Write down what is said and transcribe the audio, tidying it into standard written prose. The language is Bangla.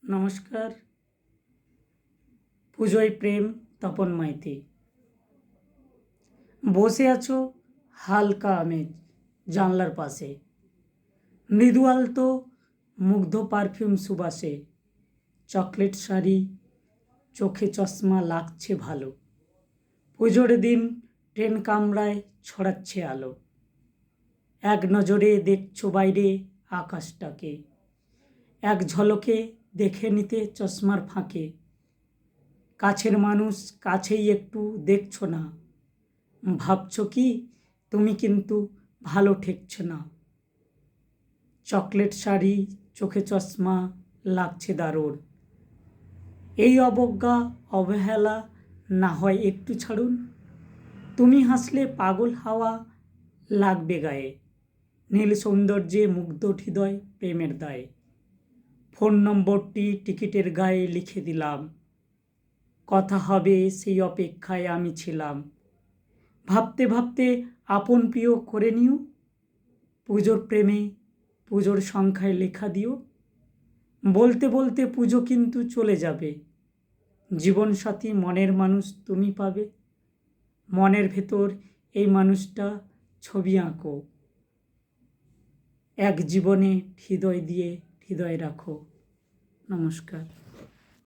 নমস্কার। পুজোয় প্রেম, তপন মাইতি। বসে আছো হালকা আমেজ জানলার পাশে, মৃদু আলতো মুগ্ধ পারফিউম সুবাসে, চকলেট শাড়ি, চোখে চশমা লাগছে ভালো। পুজোর দিন ট্রেন কামরায় ছড়াচ্ছে আলো। এক নজরে দেখছো বাইরে আকাশটাকে, এক ঝলকে দেখে নিতে চশমার ফাঁকে। কাছের মানুষ কাছেই একটু দেখছো না, ভাবছো কি তুমি কিন্তু ভালো ঠেকছো না। চকলেট শাড়ি, চোখে চশমা লাগছে দারুণ। এই অবজ্ঞা অবহেলা না হয় একটু ছাড়ুন। তুমি হাসলে পাগল হাওয়া লাগবে গায়ে, নীল সৌন্দর্যে মুগ্ধ হৃদয় প্রেমের দায়ে। ফোন নম্বরটি টিকিটের গায়ে লিখে দিলাম, কথা হবে সেই অপেক্ষায় আমি ছিলাম। ভাবতে ভাবতে আপন প্রিয় করে নিও, পুজোর প্রেমে পুজোর সংখ্যায় লেখা দিও। বলতে বলতে পুজো কিন্তু চলে যাবে, জীবনসাথী মনের মানুষ তুমি পাবে। মনের ভেতর এই মানুষটা ছবি আঁকো, এক জীবনে হৃদয় দিয়ে হৃদয় রাখো। নমস্কার।